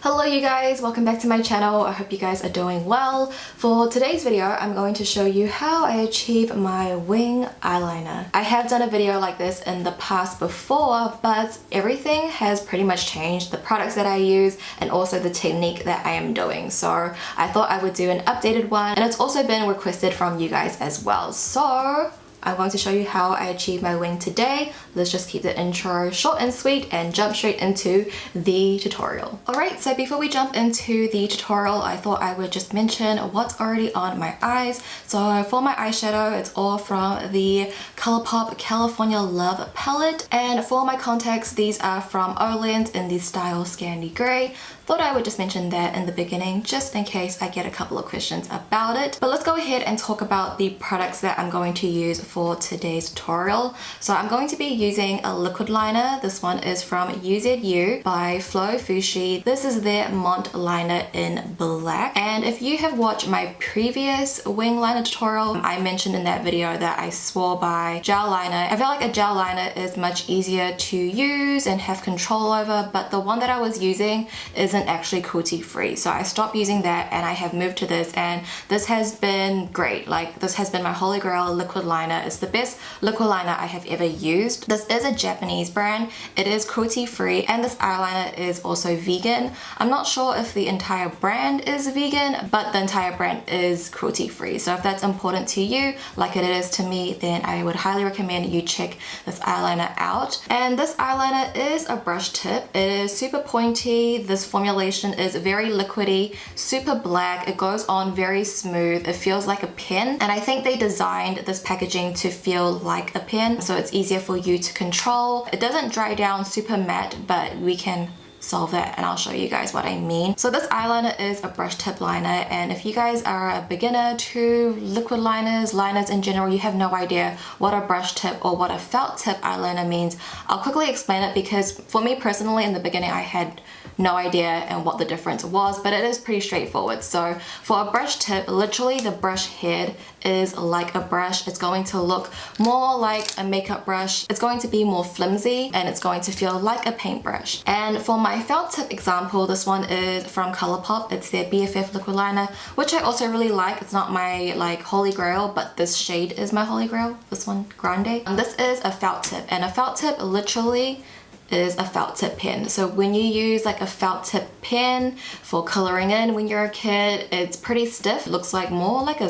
Hello you guys, welcome back to my channel. I hope you guys are doing well. For today's video, I'm going to show you how I achieve my wing eyeliner. I have done a video like this in the past before, but everything has pretty much changed. The products that I use and also the technique that I am doing. So I thought I would do an updated one, and it's also been requested from you guys as well. So I'm going to show you how I achieve my wing today. Let's just keep the intro short and sweet and jump straight into the tutorial. Alright, so before we jump into the tutorial, I thought I would just mention what's already on my eyes. So for my eyeshadow, it's all from the ColourPop California Love palette. And for my contacts, these are from Olens in the style Scandi Grey. Thought I would just mention that in the beginning just in case I get a couple of questions about it. But let's go ahead and talk about the products that I'm going to use for today's tutorial. So I'm going to be using a liquid liner. This one is from UZU by flowfushi. This is their Mont liner in black. And if you have watched my previous wing liner tutorial, I mentioned in that video that I swore by gel liner. I feel like a gel liner is much easier to use and have control over, but the one that I was using isn't actually cruelty free. So I stopped using that and I have moved to this, and this has been great. Like, this has been my holy grail liquid liner. It's the best liquid liner I have ever used. This is a Japanese brand. It is cruelty free, and this eyeliner is also vegan. I'm not sure if the entire brand is vegan, but the entire brand is cruelty free. So if that's important to you, like it is to me, then I would highly recommend you check this eyeliner out. And this eyeliner is a brush tip. It is super pointy. This formulation is very liquidy, super black. It goes on very smooth. It feels like a pen, and I think they designed this packaging to feel like a pen, so it's easier for you to control. It doesn't dry down super matte, but we can solve that, and I'll show you guys what I mean. So this eyeliner is a brush tip liner, and if you guys are a beginner to liquid liners in general, you have no idea what a brush tip or what a felt tip eyeliner means, I'll quickly explain it, because for me personally in the beginning I had no idea and what the difference was, but it is pretty straightforward. So for a brush tip, literally the brush head is like a brush. It's going to look more like a makeup brush. It's going to be more flimsy, and it's going to feel like a paintbrush. And for my felt tip example, this one is from ColourPop. It's their BFF liquid liner, which I also really like. It's not my like holy grail, but this shade is my holy grail. This one, Grande. And this is a felt tip, and a felt tip literally is a felt tip pen. So when you use like a felt tip pen for coloring in when you're a kid, it's pretty stiff. It looks like more like a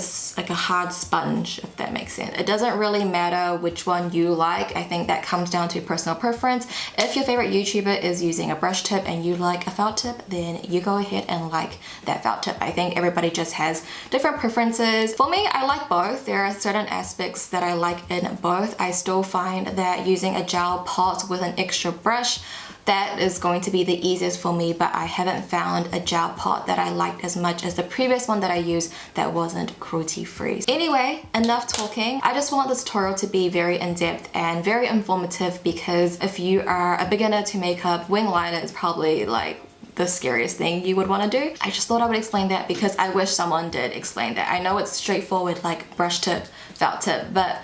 hard sponge, if that makes sense. It doesn't really matter which one you like. I think that comes down to personal preference. If your favorite YouTuber is using a brush tip and you like a felt tip, then you go ahead and like that felt tip. I think everybody just has different preferences. For me, I like both. There are certain aspects that I like in both. I still find that using a gel pot with an extra brush, that is going to be the easiest for me, but I haven't found a gel pot that I liked as much as the previous one that I used that wasn't cruelty free. Anyway, enough talking. I just want this tutorial to be very in-depth and very informative, because if you are a beginner to makeup, wing liner is probably like the scariest thing you would want to do. I just thought I would explain that because I wish someone did explain that. I know it's straightforward like brush tip, felt tip, but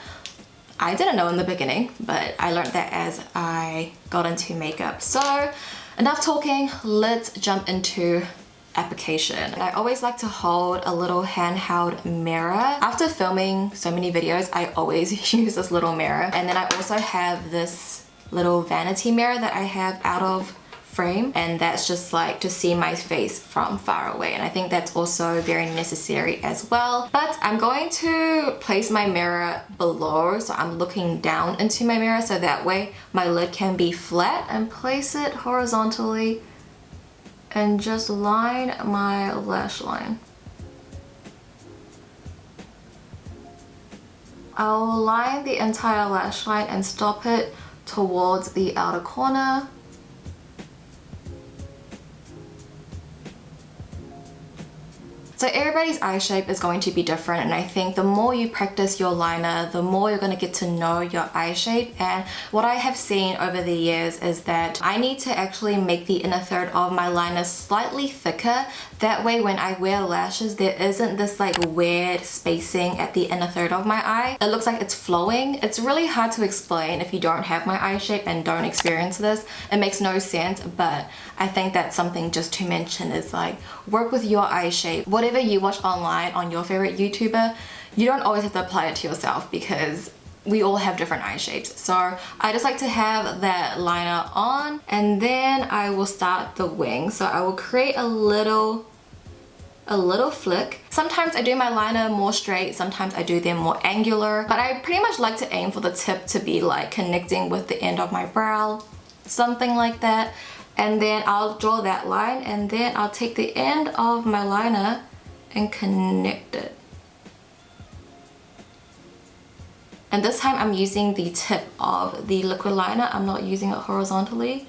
I didn't know in the beginning, but I learned that as I got into makeup. So enough talking, let's jump into application. I always like to hold a little handheld mirror. After filming so many videos, I always use this little mirror. And then I also have this little vanity mirror that I have out of frame, and that's just like to see my face from far away, and I think that's also very necessary as well. But I'm going to place my mirror below, so I'm looking down into my mirror, so that way my lid can be flat, and place it horizontally and just line my lash line. I'll line the entire lash line and stop it towards the outer corner. So everybody's eye shape is going to be different, and I think the more you practice your liner, the more you're going to get to know your eye shape. And what I have seen over the years is that I need to actually make the inner third of my liner slightly thicker. That way when I wear lashes, there isn't this like weird spacing at the inner third of my eye. It looks like it's flowing. It's really hard to explain if you don't have my eye shape and don't experience this. It makes no sense, but I think that's something just to mention is like, work with your eye shape. Whatever you watch online on your favorite YouTuber, you don't always have to apply it to yourself because we all have different eye shapes. So I just like to have that liner on, and then I will start the wing. So I will create a little flick. Sometimes I do my liner more straight, sometimes I do them more angular, but I pretty much like to aim for the tip to be like connecting with the end of my brow, something like that. And then I'll draw that line, and then I'll take the end of my liner and connect it. And this time I'm using the tip of the liquid liner, I'm not using it horizontally.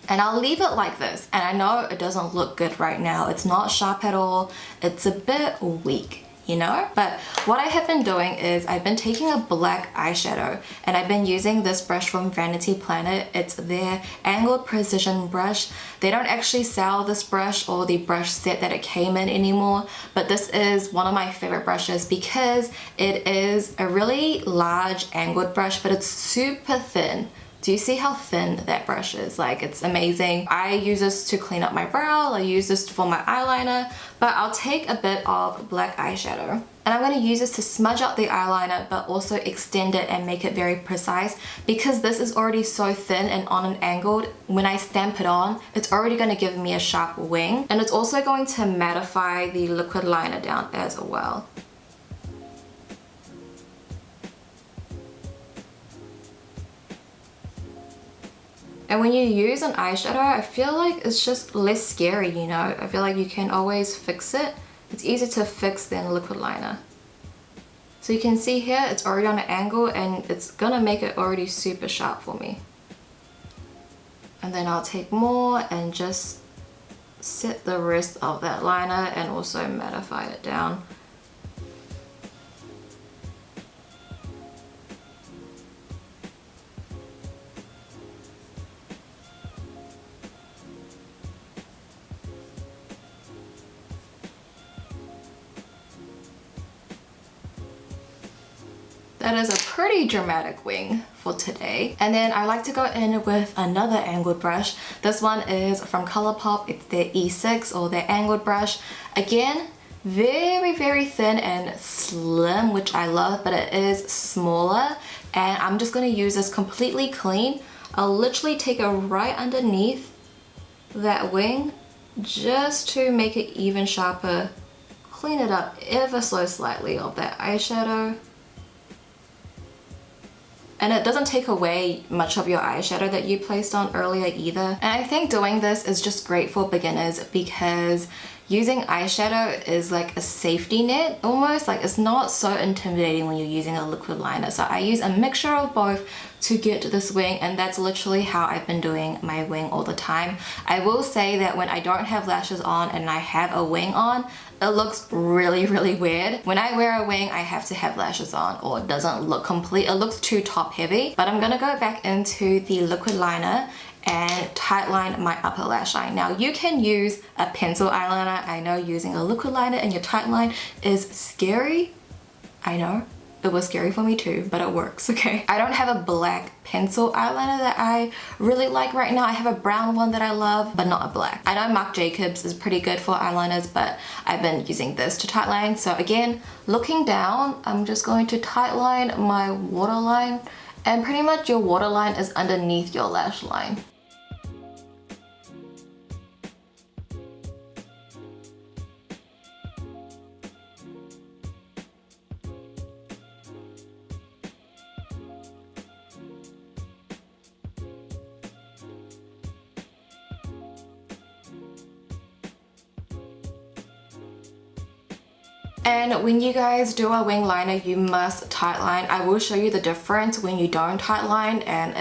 And I'll leave it like this. And I know it doesn't look good right now. It's not sharp at all. It's a bit weak, you know? But what I have been doing is I've been taking a black eyeshadow, and I've been using this brush from Vanity Planet. It's their angled precision brush. They don't actually sell this brush or the brush set that it came in anymore, but this is one of my favorite brushes because it is a really large angled brush, but it's super thin. Do you see how thin that brush is? Like, it's amazing. I use this to clean up my brow, I use this for my eyeliner, but I'll take a bit of black eyeshadow. And I'm going to use this to smudge out the eyeliner, but also extend it and make it very precise. Because this is already so thin and on an angled, when I stamp it on, it's already going to give me a sharp wing. And it's also going to mattify the liquid liner down as well. And when you use an eyeshadow, I feel like it's just less scary, you know? I feel like you can always fix it. It's easier to fix than liquid liner. So you can see here, it's already on an angle, and it's gonna make it already super sharp for me. And then I'll take more and just set the rest of that liner and also mattify it down. That is a pretty dramatic wing for today. And then I like to go in with another angled brush. This one is from ColourPop. It's their E6 or their angled brush. Again, very, very thin and slim, which I love, but it is smaller. And I'm just going to use this completely clean. I'll literally take it right underneath that wing just to make it even sharper. Clean it up ever so slightly of that eyeshadow. And it doesn't take away much of your eyeshadow that you placed on earlier either. And I think doing this is just great for beginners because using eyeshadow is like a safety net almost. Like, it's not so intimidating when you're using a liquid liner. So I use a mixture of both to get this wing, and that's literally how I've been doing my wing all the time. I will say that when I don't have lashes on and I have a wing on, it looks really, really weird. When I wear a wing, I have to have lashes on or it doesn't look complete. It looks too top heavy. But I'm gonna go back into the liquid liner and tightline my upper lash line. Now you can use a pencil eyeliner. I know using a liquid liner in your tightline is scary. I know. It was scary for me too, but it works, okay? I don't have a black pencil eyeliner that I really like right now. I have a brown one that I love, but not a black. I know Marc Jacobs is pretty good for eyeliners, but I've been using this to tightline. So again, looking down, I'm just going to tightline my waterline, and pretty much your waterline is underneath your lash line. And when you guys do a wing liner, you must tightline. I will show you the difference when you don't tightline, and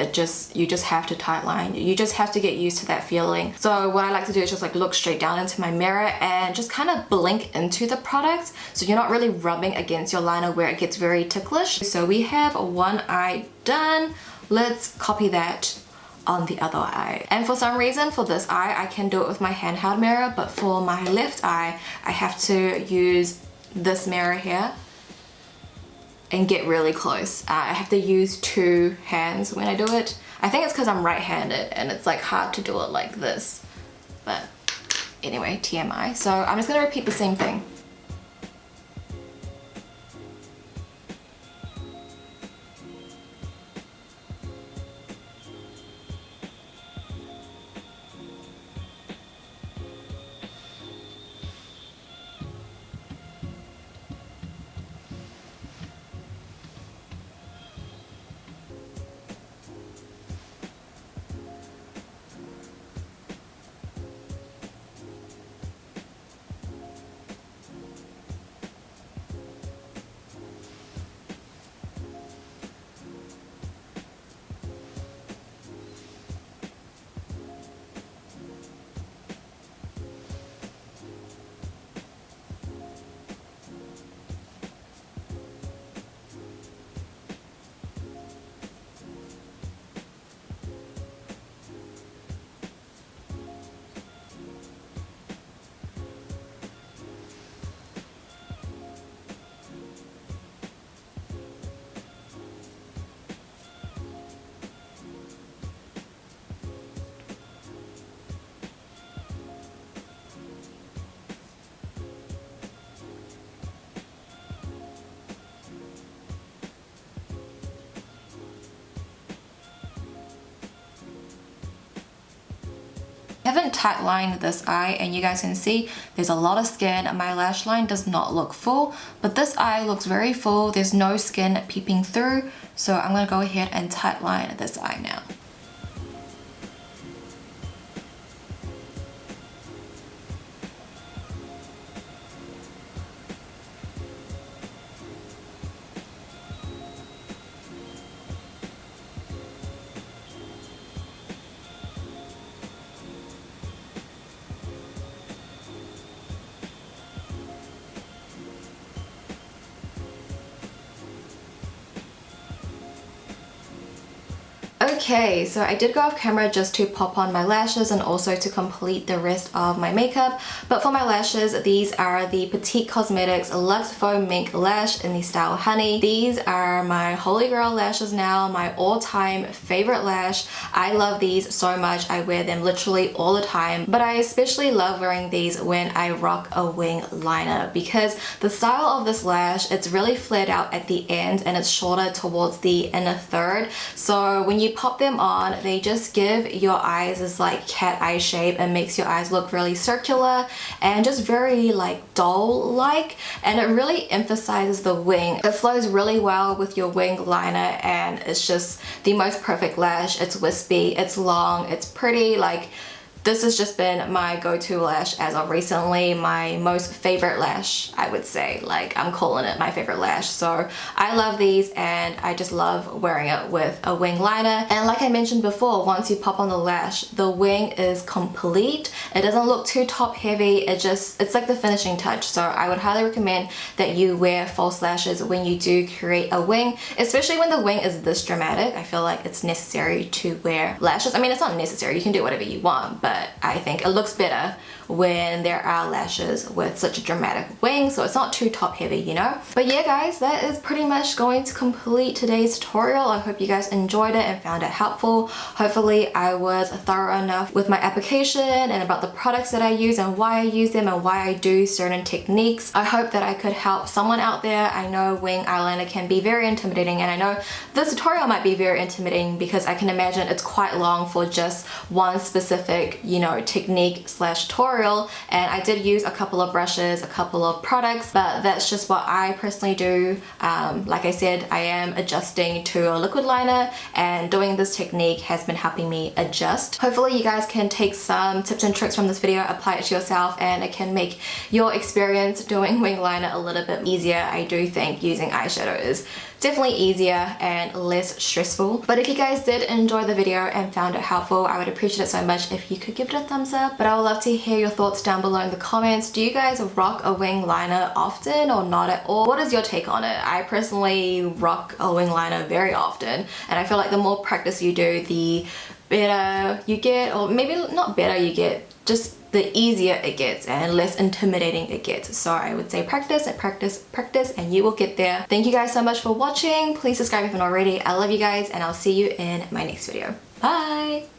you just have to tightline. You just have to get used to that feeling. So what I like to do is just like look straight down into my mirror and just kind of blink into the product, so you're not really rubbing against your liner where it gets very ticklish. So we have one eye done. Let's copy that on the other eye. And for some reason, for this eye, I can do it with my handheld mirror, but for my left eye, I have to use this mirror here and get really close. I have to use two hands when I do it. I think it's because I'm right-handed and it's like hard to do it like this. But anyway, TMI. So I'm just gonna repeat the same thing. I haven't tight lined this eye, and you guys can see there's a lot of skin. My lash line does not look full, but this eye looks very full. There's no skin peeping through, so I'm gonna go ahead and tight line this eye now. Okay, so I did go off camera just to pop on my lashes and also to complete the rest of my makeup. But for my lashes, these are the Petite Cosmetics Luxe Faux Mink Lash in the style Honey. These are my holy grail lashes now, my all-time favorite lash. I love these so much. I wear them literally all the time, but I especially love wearing these when I rock a wing liner because the style of this lash, it's really flared out at the end and it's shorter towards the inner third. So when you pop them on, they just give your eyes this like cat eye shape and makes your eyes look really circular and just very like doll like, and it really emphasizes the wing. It flows really well with your wing liner and it's just the most perfect lash. It's wispy, it's long, it's pretty. Like, this has just been my go-to lash as of recently, my most favorite lash, I would say. Like, I'm calling it my favorite lash. So I love these and I just love wearing it with a wing liner. And like I mentioned before, once you pop on the lash, the wing is complete. It doesn't look too top heavy. It's like the finishing touch. So I would highly recommend that you wear false lashes when you do create a wing, especially when the wing is this dramatic. I feel like it's necessary to wear lashes. I mean, it's not necessary, you can do whatever you want, but I think it looks better when there are lashes with such a dramatic wing, so it's not too top heavy, you know? But yeah guys, that is pretty much going to complete today's tutorial. I hope you guys enjoyed it and found it helpful. Hopefully I was thorough enough with my application and about the products that I use and why I use them and why I do certain techniques. I hope that I could help someone out there. I know wing eyeliner can be very intimidating, and I know this tutorial might be very intimidating because I can imagine it's quite long for just one specific, you know, technique slash tutorial. tutorial, and I did use a couple of brushes, a couple of products, but that's just what I personally do. Like I said, I am adjusting to a liquid liner, and doing this technique has been helping me adjust. Hopefully you guys can take some tips and tricks from this video, apply it to yourself, and it can make your experience doing wing liner a little bit easier. I do think using eyeshadow is definitely easier and less stressful. But if you guys did enjoy the video and found it helpful, I would appreciate it so much if you could give it a thumbs up. But I would love to hear your thoughts down below in the comments. Do you guys rock a wing liner often or not at all? What is your take on it? I personally rock a wing liner very often, and I feel like the more practice you do, the better you get, or maybe not better you get, just the easier it gets and less intimidating it gets. So I would say practice and practice, practice, and you will get there. Thank you guys so much for watching. Please subscribe if you're not already. I love you guys, and I'll see you in my next video. Bye!